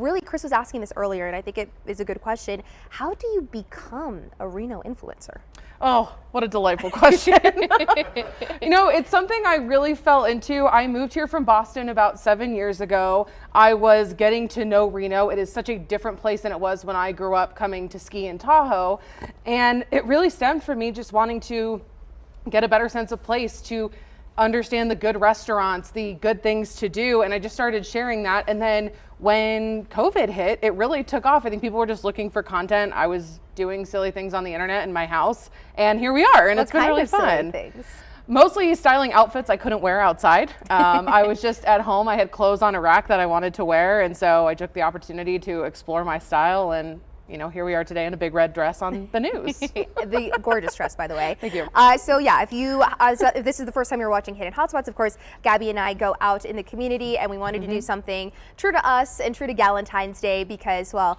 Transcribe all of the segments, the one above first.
really, Chris was asking this earlier, and I think it is a good question. How do you become a Reno influencer? Oh, what a delightful question. You know, it's something I really fell into. I moved here from Boston about 7 years ago. I was getting to know Reno. It is such a different place than it was when I grew up coming to ski in Tahoe. And it really stemmed from me just wanting to get a better sense of place, to understand the good restaurants, the good things to do. And I just started sharing that. And then when COVID hit, it really took off. I think people were just looking for content. I was doing silly things on the internet in my house, and here we are. And it's been really fun. Mostly styling outfits I couldn't wear outside. I was just at home. I had clothes on a rack that I wanted to wear. And so I took the opportunity to explore my style, and you know, here we are today in a big red dress on the news. The gorgeous dress, by the way. Thank you. So yeah, if this is the first time you're watching Hidden Hotspots, of course, Gabbi and I go out in the community, and we wanted to do something true to us and true to Galentine's Day because, well,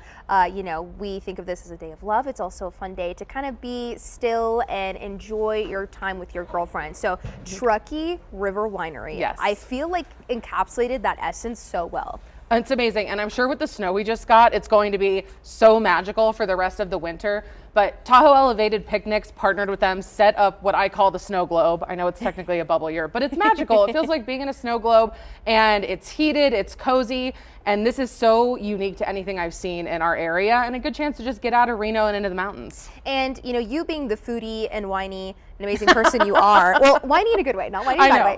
you know, we think of this as a day of love. It's also a fun day to kind of be still and enjoy your time with your girlfriend. So Truckee River Winery. Yes. I feel like encapsulated that essence so well. It's amazing, and I'm sure with the snow we just got, it's going to be so magical for the rest of the winter. But Tahoe Elevated Picnics partnered with them, set up what I call the snow globe. I know it's technically a bubble yurt, but it's magical. It feels like being in a snow globe, and it's heated, it's cozy, and this is so unique to anything I've seen in our area, and a good chance to just get out of Reno and into the mountains. And you know, you being the foodie and whiny and amazing person you are, well, whiny in a good way, not whiny in a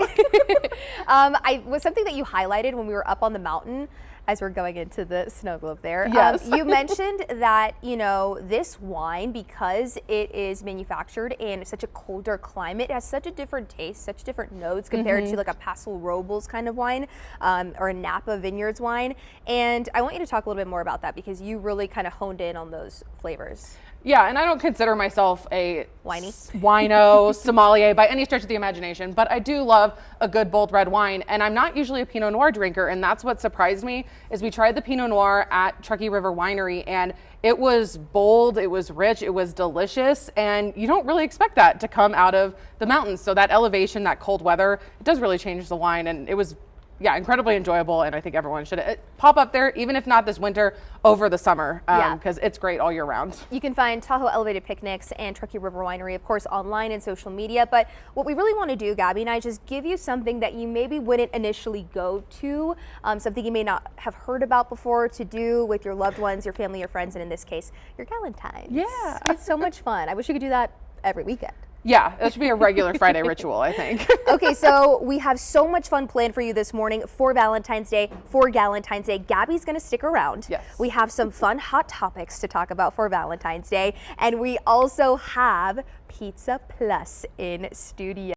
bad way. Was something that you highlighted when we were up on the mountain as we're going into the snow globe there. Yes. You mentioned that, you know, this wine, because it is manufactured in such a colder climate, it has such a different taste, such different notes compared to like a Paso Robles kind of wine or a Napa Vineyards wine. And I want you to talk a little bit more about that because you really kind of honed in on those flavors. Yeah, and I don't consider myself a wino sommelier by any stretch of the imagination, but I do love a good bold red wine, and I'm not usually a Pinot Noir drinker, and that's what surprised me, is we tried the Pinot Noir at Truckee River Winery, and it was bold, it was rich, it was delicious, and you don't really expect that to come out of the mountains. So that elevation, that cold weather, it does really change the wine, and it was incredibly enjoyable, and I think everyone should pop up there, even if not this winter, over the summer, because it's great all year round. You can find Tahoe Elevated Picnics and Truckee River Winery, of course, online and social media, but what we really want to do, Gabbi and I, just give you something that you maybe wouldn't initially go to, something you may not have heard about before, to do with your loved ones, your family, your friends, and in this case, your Galentine's. Yeah. It's so much fun. I wish you could do that every weekend. Yeah, that should be a regular Friday ritual, I think. Okay, so we have so much fun planned for you this morning for Valentine's Day, for Galentine's Day. Gabbi's going to stick around. Yes. We have some fun hot topics to talk about for Valentine's Day, and we also have Pizza Plus in studio.